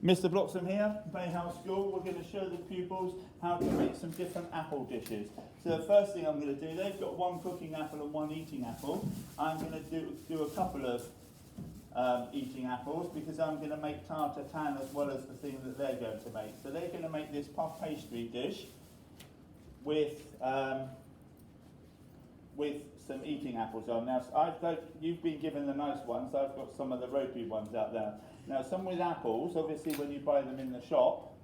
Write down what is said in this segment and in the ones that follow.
Mr. Bloxham here, Bayhouse School. We're going to show the pupils how to make some different apple dishes. So the first thing I'm going to do, they've got one cooking apple and one eating apple. I'm going to do a couple of eating apples because I'm going to make tarte tatin as well as the thing that they're going to make. So they're going to make this puff pastry dish with some eating apples on. Now, you've been given the nice ones. I've got some of the ropey ones out there. Now, some with apples, obviously when you buy them in the shop,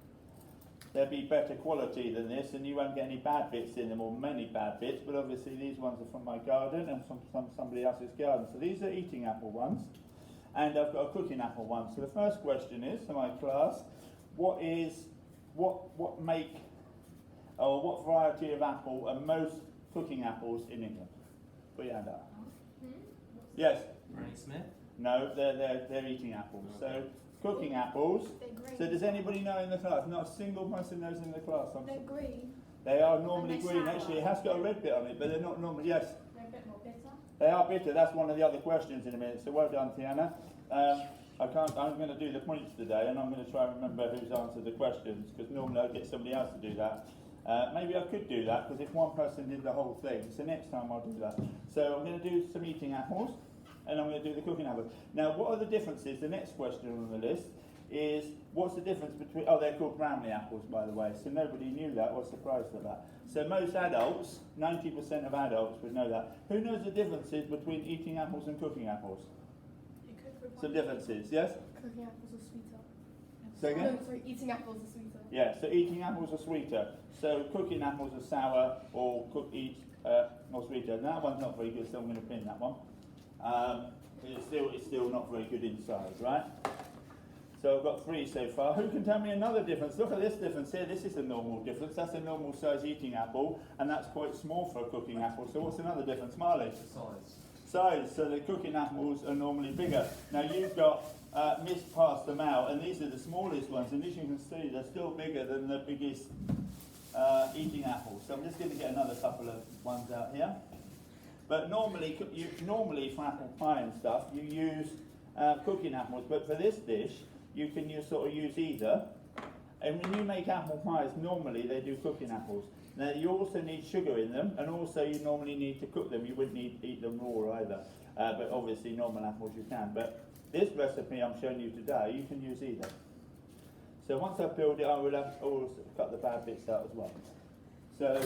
they'll be better quality than this, and you won't get any bad bits in them, or many bad bits, but obviously these ones are from my garden and from somebody else's garden. So these are eating apple ones, and I've got a cooking apple one. So the first question is, for my class, what variety of apple are most cooking apples in England? Put your hand up. Yes? Granny Smith? No, they're eating apples. So cooking apples. So does anybody know in the class? Not a single person knows in the class. They're green. They are normally green. Actually, it has got a red bit on it, but they're not normally. Yes. They're a bit more bitter. They are bitter. That's one of the other questions in a minute. So well done, Tiana. I'm going to do the points today, and I'm going to try and remember who's answered the questions, because normally I get somebody else to do that. Maybe I could do that, because if one person did the whole thing, so next time I'll do that. So I'm going to do some eating apples, and I'm going to do the cooking apples. Now, what are the differences? The next question on the list is, what's the difference between, oh, they're called Bramley apples, by the way, so nobody knew that or surprised at that. So most adults, 90% of adults would know that. Who knows the differences between eating apples and cooking apples? Some differences, yes? Cooking apples are sweeter. So again? No, sorry, eating apples are sweeter. Yeah, so eating apples are sweeter. So cooking apples are sour, or more sweeter. And that one's not very good, so I'm going to pin that one. It's still not very good inside, right? So I've got 3 so far. Who can tell me another difference? Look at this difference here. This is a normal difference. That's a normal size eating apple, and that's quite small for a cooking apple. So what's another difference, Marley? Size. So the cooking apples are normally bigger. Now you've got Miss passed them out, and these are the smallest ones, and as you can see, they're still bigger than the biggest eating apples. So I'm just going to get another couple of ones out here. But normally for apple pie and stuff, you use cooking apples. But for this dish, you can sort of use either. And when you make apple pies, normally they do cooking apples. Now you also need sugar in them, and also you normally need to cook them. You wouldn't need to eat them raw either. But obviously normal apples you can. But this recipe I'm showing you today, you can use either. So once I've peeled it, I will also cut the bad bits out as well. So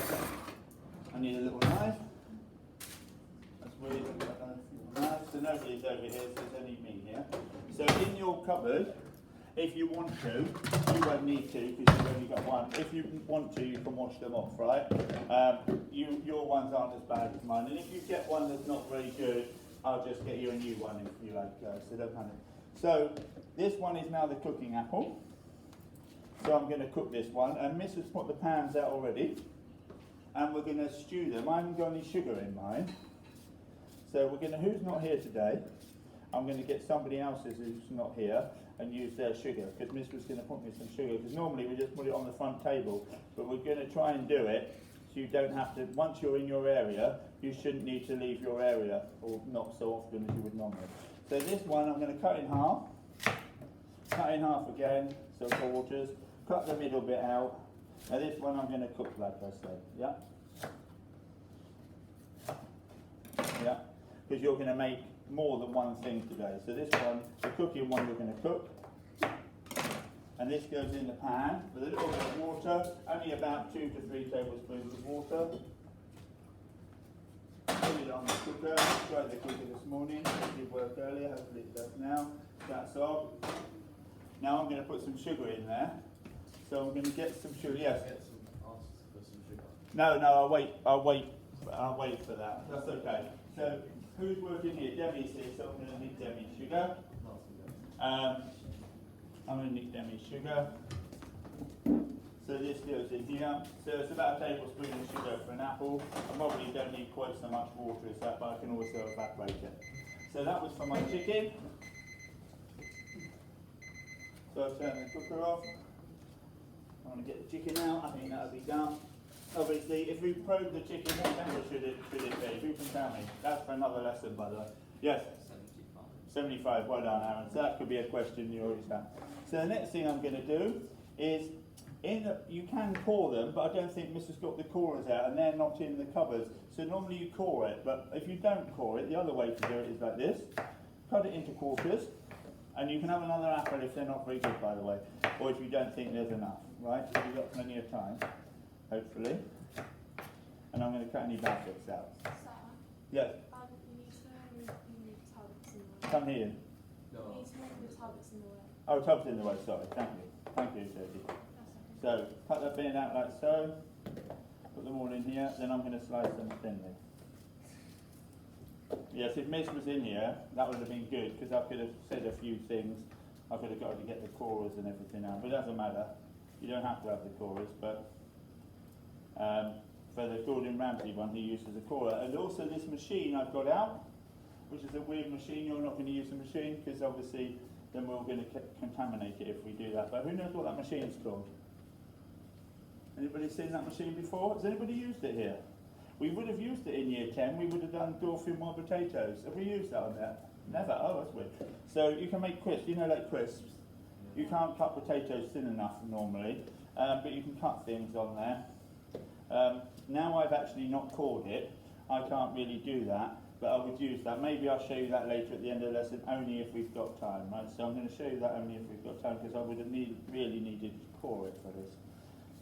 I need a little knife. That's really knife. So nobody's over here, so there's only me here. So in your cupboard, if you want to, you won't need to because you've only got one. If you want to, you can wash them off, right? Your ones aren't as bad as mine. And if you get one that's not very good, I'll just get you a new one if you like, so don't panic. So this one is now the cooking apple. So I'm going to cook this one, and Miss has put the pans out already, and we're going to stew them. I haven't got any sugar in mine. So we're going to, who's not here today, I'm going to get somebody else's who's not here and use their sugar, because Miss was going to put me some sugar, because normally we just put it on the front table, but we're going to try and do it so you don't have to, once you're in your area, you shouldn't need to leave your area, or not so often as you would normally. So this one I'm going to cut in half again, so quarters, cut the middle bit out. Now this one I'm going to cook like I said, yeah? Yeah, because you're going to make more than one thing today. So this one, the cooking one, we're going to cook. And this goes in the pan with a little bit of water, only about 2 to 3 tablespoons of water. Put it on the cooker. I tried the cooker this morning. It did work earlier, hopefully it does now. That's all. Now I'm going to put some sugar in there. So I'm going to get some sugar. Yes. No, I'll wait for that. That's okay. So who's working here? Demi's here, so I'm going to need Demi's sugar. I'm going to need Demi's sugar. So this goes in here. So it's about a tablespoon of sugar for an apple. I probably don't need quite so much water as that, but I can also evaporate it. So that was for my chicken. So I'll turn the cooker off. I want to get the chicken out. I think that'll be done. Obviously, if we probe the chicken, what temperature should it be? Who can tell me? That's for another lesson, by the way. Yes? 75. 75, well done, Aaron. So that could be a question you always have. So the next thing I'm going to do is, you can core them, but I don't think Mrs. got the corers out, and they're not in the covers. So normally you core it, but if you don't core it, the other way to do it is like this. Cut it into quarters, and you can have another apple if they're not very good, by the way, or if you don't think there's enough, right? So you've got plenty of time, hopefully. And I'm going to cut any bad bits out. Sarah, Yes, you need to move the tablets in the way. come here. You need to move the tablets in the way. Oh, tub's in the way, sorry, thank you. Thank you, Jodie. That's okay. So, cut the bin out like so, put them all in here, then I'm going to slice them thinly. Yes, if Miss was in here, that would have been good, because I could have said a few things. I could have got her to get the corers and everything out, but it doesn't matter. You don't have to have the corers, but for the Gordon Ramsay one, he uses a corer. And also this machine I've got out, which is a weird machine. You're not going to use the machine, because obviously then we're going to contaminate it if we do that. But who knows what that machine's called? Anybody seen that machine before? Has anybody used it here? We would have used it in year 10. We would have done Dauphinoise potatoes. Have we used that on there? Never. Oh, that's weird. So you can make crisps. You know, like crisps. You can't cut potatoes thin enough normally, but you can cut things on there. Now I've actually not cored it, I can't really do that, but I would use that. Maybe I'll show you that later at the end of the lesson, only if we've got time, right? So I'm going to show you that only if we've got time, because I would have really needed to core it for this.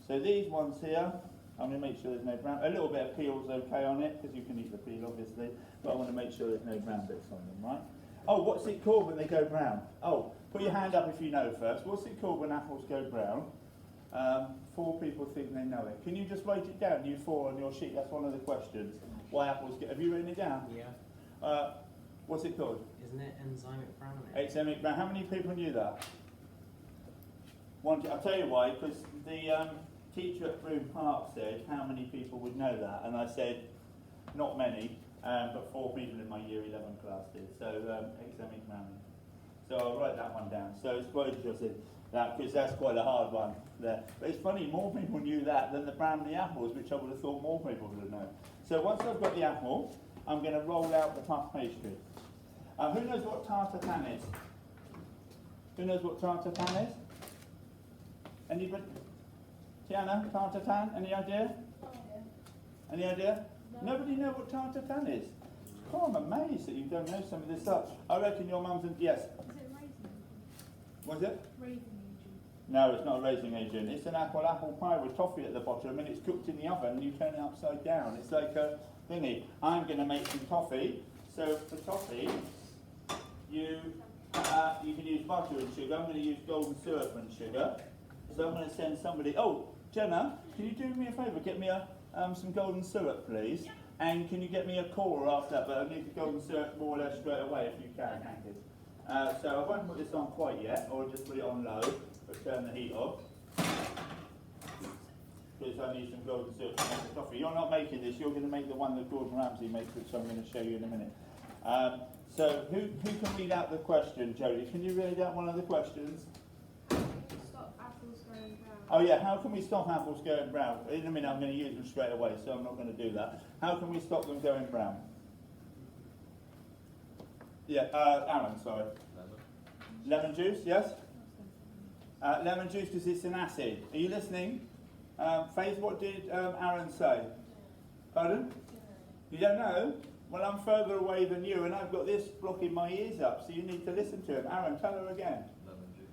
So these ones here, I'm going to make sure there's no brown. A little bit of peel's okay on it, because you can eat the peel obviously, but I want to make sure there's no brown bits on them, right? Oh, what's it called when they go brown? Oh, put your hand up if you know first. What's it called when apples go brown? 4 people think they know it. Can you just write it down, you 4 on your sheet? That's one of the questions. Why apples get... Have you written it down? Yeah. What's it called? Isn't it enzymic browning? Enzymic brown. How many people knew that? I'll tell you why, because the teacher at Broome Park said how many people would know that, and I said not many, but 4 people in my year 11 class did. So enzymic browning. So I'll write that one down. So it's quite interesting. That, because that's quite a hard one there. But it's funny, more people knew that than the brown the apples, which I would have thought more people would have known. So once I've got the apple, I'm going to roll out the puff pastry. Who knows what tarte tatin is? Who knows what tarte tatin is? Anybody? Tiana, tarte tatin, any idea? Oh, yeah. Any idea? No. Nobody know what tarte tatin is? Oh, I'm amazed that you don't know some of this stuff. I reckon your mum's and... Yes? Is it raisin? Was it? Raisin agent. No, it's not a raising agent. It's an apple pie with toffee at the bottom, and it's cooked in the oven, and you turn it upside down. It's like a thingy. I'm going to make some toffee. So for toffee, you can use butter and sugar. I'm going to use golden syrup and sugar. So I'm going to send somebody... Oh, Jenna, can you do me a favour? Get me some golden syrup, please. And can you get me a core after that? But I need the golden syrup more or less straight away if you can. Thank you. So I won't put this on quite yet, or just put it on low, but turn the heat off. Because I need some golden syrup to make the coffee. You're not making this, you're going to make the one that Gordon Ramsay makes, which I'm going to show you in a minute. So who can read out the question, Jodie? Can you read out one of the questions? Stop apples going brown. Oh yeah, how can we stop apples going brown? In a minute I'm going to use them straight away, so I'm not going to do that. How can we stop them going brown? Yeah, Aaron, sorry. Lemon juice, yes? Lemon juice because it's an acid. Are you listening? Faith, what did Aaron say? Pardon? You don't know? Well, I'm further away than you, and I've got this blocking my ears up, so you need to listen to him. Aaron, tell her again.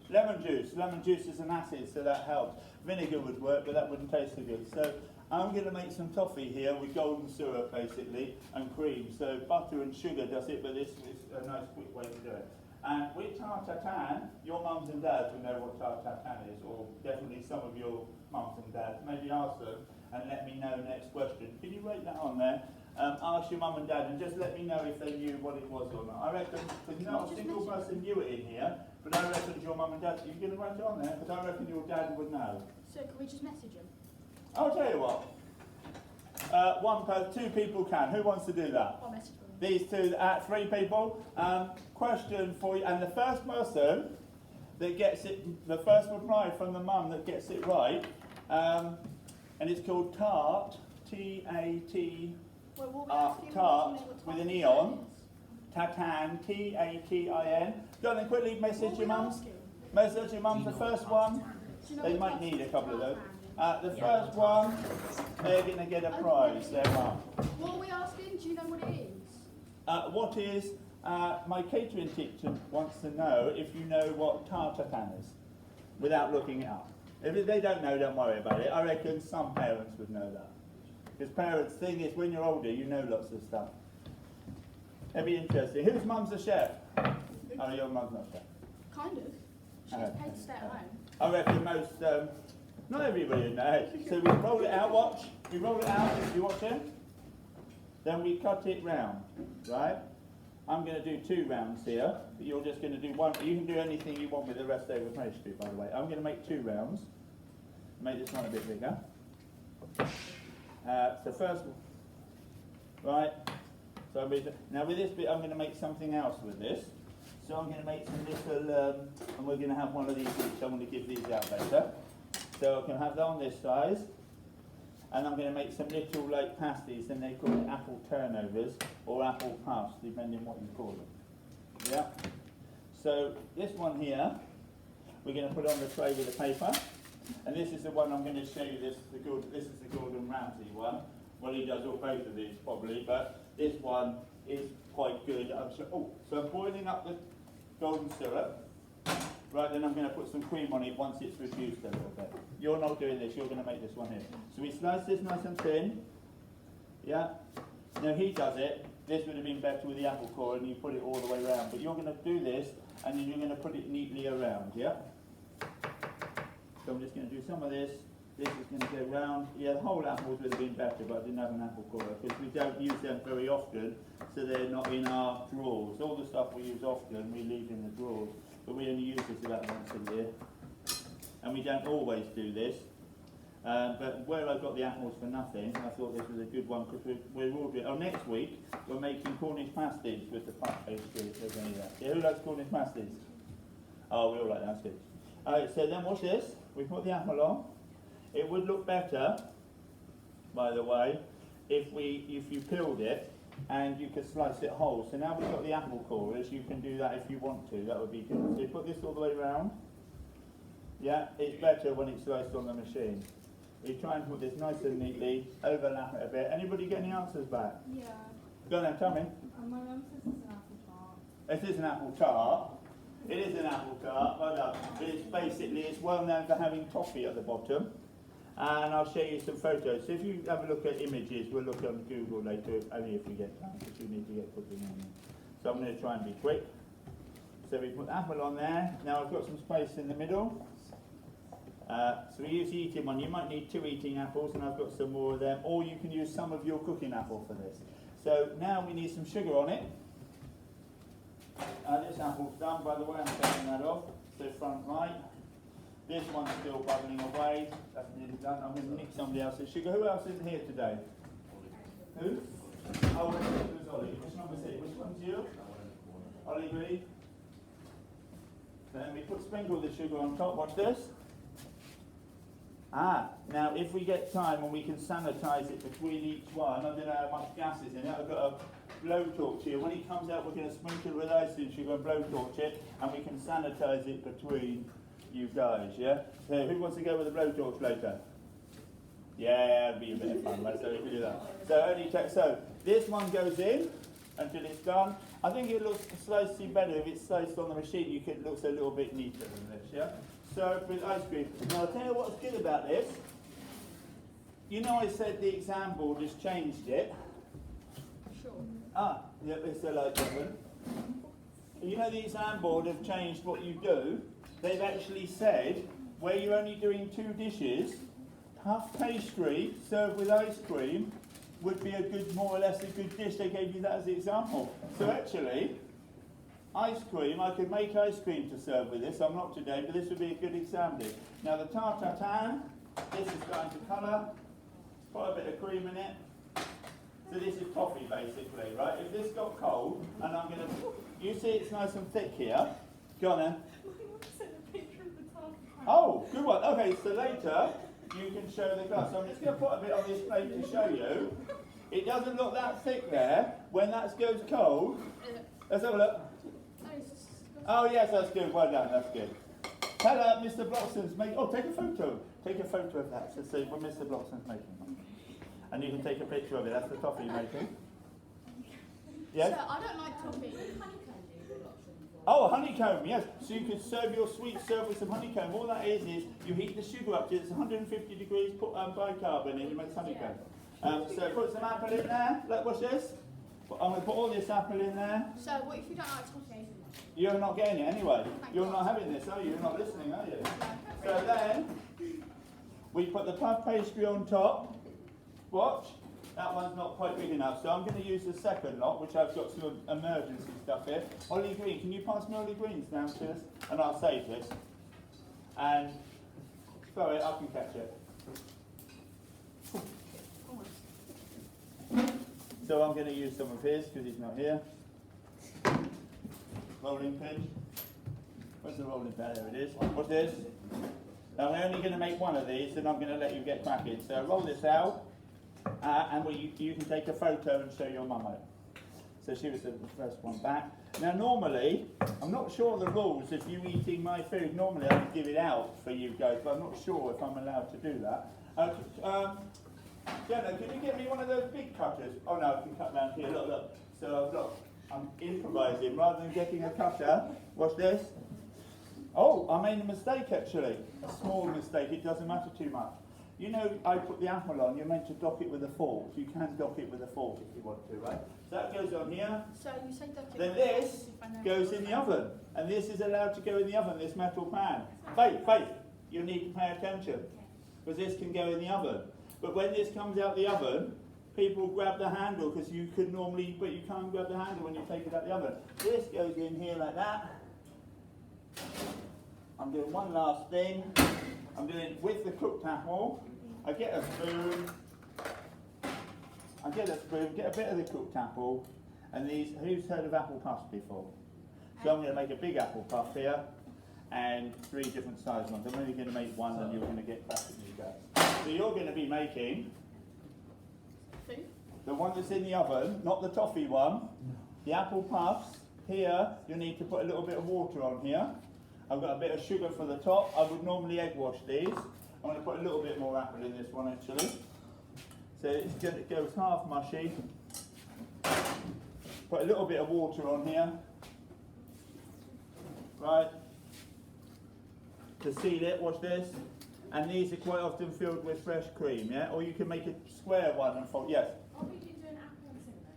Lemon juice. Lemon juice is an acid, so that helps. Vinegar would work, but that wouldn't taste so good. So I'm going to make some toffee here with golden syrup, basically, and cream. So butter and sugar does it, but this is a nice quick way to do it. And with tarte tatin, your mums and dads will know what tarte tatin is, or definitely some of your mums and dads. Maybe ask them and let me know next question. Can you write that on there? Ask your mum and dad and just let me know if they knew what it was or not. I reckon, because not a single person knew it in here, but I reckon your mum and dad, you're going to write it on there, because I reckon your dad would know. So can we just message him? I'll tell you what. 2 people can. Who wants to do that? I'll message him. These 2, 3 people. Question for you, and the first person that gets it, the first reply from the mum that gets it right, and it's called Tarte, T-A-T, Well, we'll be asking Tarte what with an type E of on. is. Tatin, T-A-T-I-N. Go on then, quickly message What your are we mums. asking? Message your mums, the first one. Do you know They what might class need a it's couple of those. Tarte? The first one, they're going to get a prize, their mum. What are we asking? Do you know what it is? What is, my catering teacher wants to know if you know what tartatan is, without looking it up. If they don't know, don't worry about it. I reckon some parents would know that. Because parents, thing is, when you're older, you know lots of stuff. It'd be interesting. Whose mum's a chef? Oh, your mum's not a chef. Kind of. She's paid to stay at home. I reckon most, not everybody would know. So we roll it out, watch. We roll it out, you watch it. Then we cut it round, right? I'm going to do 2 rounds here, but you're just going to do 1. You can do anything you want with the rest over pastry, by the way. I'm going to make 2 rounds. Make this one a bit bigger. So first, right? So now with this bit, I'm going to make something else with this. So I'm going to make some little, and we're going to have one of these each. I'm going to give these out later. So I can have that on this size. And I'm going to make some little like pasties, and they call it apple turnovers or apple puffs, depending what you call them. Yeah. So this one here, we're going to put on the tray with the paper, and this is the one I'm going to show you. This is the Gordon Ramsay one. Well, he does all both of these probably, but this one is quite good. So I'm boiling up the golden syrup. Right, then I'm going to put some cream on it once it's reduced a little bit. You're not doing this, you're going to make this one here. So we slice this nice and thin. Yeah. Now he does it. This would have been better with the apple core, and you put it all the way around. But you're going to do this, and then you're going to put it neatly around, yeah? So I'm just going to do some of this. This is going to go round. Yeah, the whole apples would have been better, but I didn't have an apple core, because we don't use them very often, so they're not in our drawers. All the stuff we use often, we leave in the drawers. But we only use this about once a year, and we don't always do this. But where I got the apples for nothing, I thought this was a good one, because we're ordering. Oh, next week we're making Cornish pasties with the puff pastry. If there's any of that. Yeah, who likes Cornish pasties? Oh, we all like that. That's good. Alright, so then watch this. We put the apple on. It would look better, by the way, if you peeled it. And you could slice it whole. So now we've got the apple cores, you can do that if you want to, that would be good. So you put this all the way around. Yeah, it's better when it's sliced on the machine. You try and put this nice and neatly, overlap it a bit. Anybody get any answers back? Yeah. Go on then, tell me. My mum says it's an apple tart. It is an apple tart. It is an apple tart, but it's well known for having toffee at the bottom. And I'll show you some photos. So if you have a look at images, we'll look on Google later, only if you get time, because you need to get cooking on. So I'm going to try and be quick. So we put apple on there. Now I've got some space in the middle. So we use the eating one. You might need 2 eating apples, and I've got some more of them. Or you can use some of your cooking apple for this. So now we need some sugar on it. This apple's done, by the way. I'm taking that off. So front right. This one's still bubbling away. That's nearly done. I'm going to mix somebody else's sugar. Who else isn't here today? Who? Oh, who's Ollie? Which number is it? Which one's you? Ollie Green. Then we sprinkle the sugar on top. Watch this. Now if we get time and we can sanitize it between each one, I don't know how much gas is in it. I've got a blowtorch here. When it comes out, we're going to sprinkle it with icing sugar and blowtorch it, and we can sanitize it between you guys, yeah? So who wants to go with a blowtorch later? Yeah, it'd be a bit of fun, right? So we can do that. So this one goes in until it's done. I think it looks slightly better if it's sliced on the machine. It looks a little bit neater than this, yeah? So with ice cream. Now I'll tell you what's good about this. You know I said the exam board has changed it. Sure. Yeah, it's a light different. You know the exam board have changed what you do. They've actually said, where you're only doing 2 dishes, puff pastry served with ice cream would be a good, more or less a good dish. They gave you that as the example. So actually, ice cream, I could make ice cream to serve with this. I'm not today, but this would be a good exam dish. Now the tarte tatin, this is going to colour, quite a bit of cream in it. So this is coffee basically, right? If this got cold, and I'm going to, you see it's nice and thick here. Go on then. Oh, good one. Okay, so later you can show the glass. So I'm just going to put a bit on this plate to show you. It doesn't look that thick there. When that goes cold, Let's have a look. Oh yes, that's good. Well done. That's good. Tell Mr. Bloxham's make. Oh, take a photo. Take a photo of that to see what Mr. Bloxham's making. And you can take a picture of it. That's the toffee you're making. Yes. So I don't like toffee. Oh, honeycomb, yes. So you can serve your sweet serve with some honeycomb. All that is you heat the sugar up to it's 150 degrees, put bicarbonate in, it makes honeycomb. So put some apple in there. Look, watch this. I'm going to put all this apple in there. So what if you don't like toffee? You're not getting it anyway. You're not having this, are you? You're not listening, are you? So then, we put the puff pastry on top. Watch. That one's not quite big enough, so I'm going to use the second lot, which I've got some emergency stuff here. Ollie Green, can you pass me Ollie Greens downstairs? And I'll save this. And, sorry, I can catch it. So I'm going to use some of his, because he's not here. Rolling pin. Where's the rolling pin? There it is. What's this? Now we're only going to make one of these, and I'm going to let you get cracking. So roll this out. And you can take a photo and show your mum it. So she was the first one back. Now normally, I'm not sure of the rules if you eating my food. Normally I would give it out for you guys, but I'm not sure if I'm allowed to do that. Jenna, can you get me one of those big cutters? Oh no, I can cut down here, look, look. So look, I'm improvising. Rather than getting a cutter, watch this. Oh, I made a mistake actually. A small mistake, it doesn't matter too much. You know, I put the apple on, you're meant to dock it with a fork. You can dock it with a fork if you want to, right? So that goes on here. So you say dock it. Then this goes in the oven. And this is allowed to go in the oven, this metal pan. Faith, you need to pay attention. Because this can go in the oven. But when this comes out the oven, people grab the handle because you could normally, but you can't grab the handle when you take it out the oven. This goes in here like that. I'm doing one last thing. I'm doing with the cooked apple. I get a spoon, get a bit of the cooked apple, and these, who's heard of apple puffs before? So I'm going to make a big apple puff here, and 3 different size ones. I'm only going to make one, and you're going to get back at you guys. So you're going to be making the one that's in the oven, not the toffee one, the apple puffs. Here, you need to put a little bit of water on here. I've got a bit of sugar for the top. I would normally egg wash these. I'm going to put a little bit more apple in this one actually. So it goes half mushy. Put a little bit of water on here. Right. To seal it, watch this. And these are quite often filled with fresh cream, yeah? Or you can make a square one and fold, yes? Are we doing apple and cinnamon?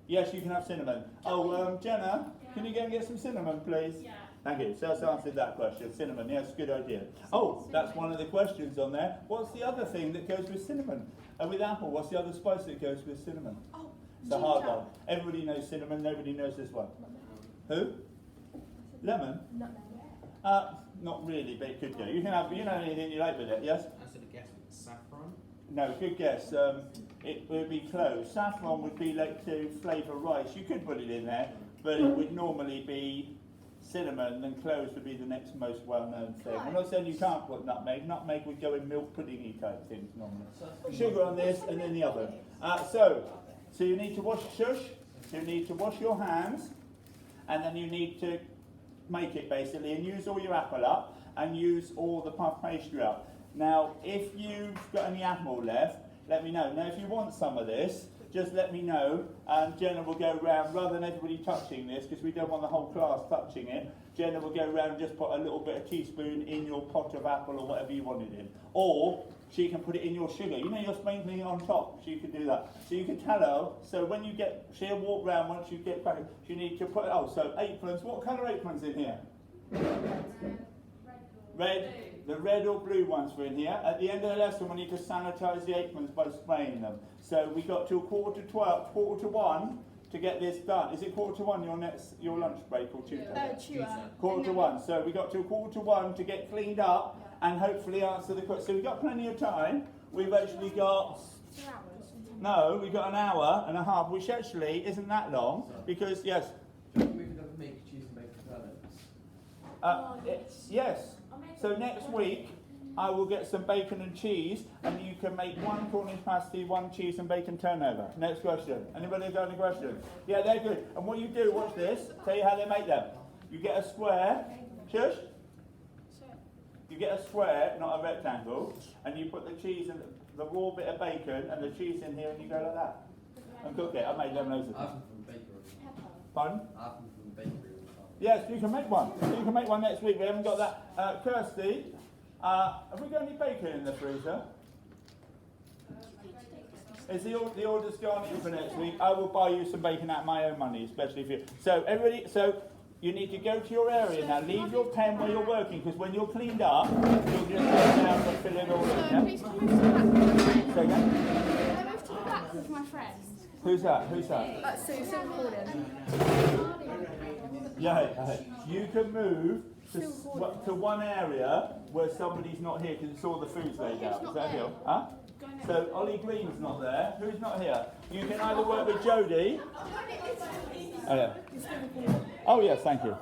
Yes, you can have cinnamon. Oh, Jenna, can you go and get some cinnamon, please? Yeah. Thank you. So that's answered that question. Cinnamon, yes, good idea. Oh, that's one of the questions on there. What's the other thing that goes with cinnamon? With apple, what's the other spice that goes with cinnamon? Oh, it's a hard one. Everybody knows cinnamon, nobody knows this one. Who? Lemon? Not really, but it could go. You can have, anything you like with it, yes? I said a guess with saffron. No, good guess. It would be close. Saffron would be like to flavour rice. You could put it in there, but it would normally be cinnamon, then cloves would be the next most well-known thing. I'm not saying you can't put nutmeg. Nutmeg would go in milk pudding-y type things normally. Sugar on this and in the oven. So you need to wash, you need to wash your hands, and then you need to make it basically, and use all your apple up, and use all the puff pastry up. Now, if you've got any apple left, let me know. Now, if you want some of this, just let me know, and Jenna will go round, rather than everybody touching this, because we don't want the whole class touching it, Jenna will go round and just put a little bit of teaspoon in your pot of apple or whatever you want it in. Or she can put it in your sugar. You know you're sprinkling it on top, she can do that. So you can tell her, so when you get, she'll walk round once you get back, you need to put, so aprons, what colour aprons in here? Red. The red or blue ones were in here. At the end of the lesson, we need to sanitise the aprons by spraying them. So we got till 1:45 to get this done. Is it 1:45 your lunch break or tutor? Tutor. 1:45. So we got till 1:45 to get cleaned up and hopefully answer the question. So we've got plenty of time. We've actually got 2 hours. no, we've got an hour and a half, which actually isn't that long because yes. We could have make cheese and bacon salads. Yes. Yes. So next week, I will get some bacon and cheese, and you can make 1 Cornish pasty, 1 cheese and bacon turnover. Next question. Anybody got any questions? Yeah, they're good. And what you do, watch this, tell you how they make them. You get a square, shush. You get a square, not a rectangle, and you put the cheese and the raw bit of bacon and the cheese in here, and you go like that. And cook it. I made them loads of I've times. from bakery. Pardon? I've from bakery. Yes, you can make one. You can make one next week. We haven't got that. Kirsty, have we got any bacon in the freezer? Is the order's gone in for next week? I will buy you some bacon out of my own money, especially for you. So everybody, you need to go to your area now. Leave your pen where you're working, because when you're cleaned up, you'll just go down and fill it all in. So Yeah? please can we move to the back with my friend? Say again? Can I move to the back with my friend? Who's that? Who's that? That's Susan Gordon. Yeah. You can move to one area where somebody's not here because it's all the food's laid out. Is that here? Huh? So Ollie Green's not there. Who's not here? You can either work with Jodie. Oh yeah. Oh yes, thank you.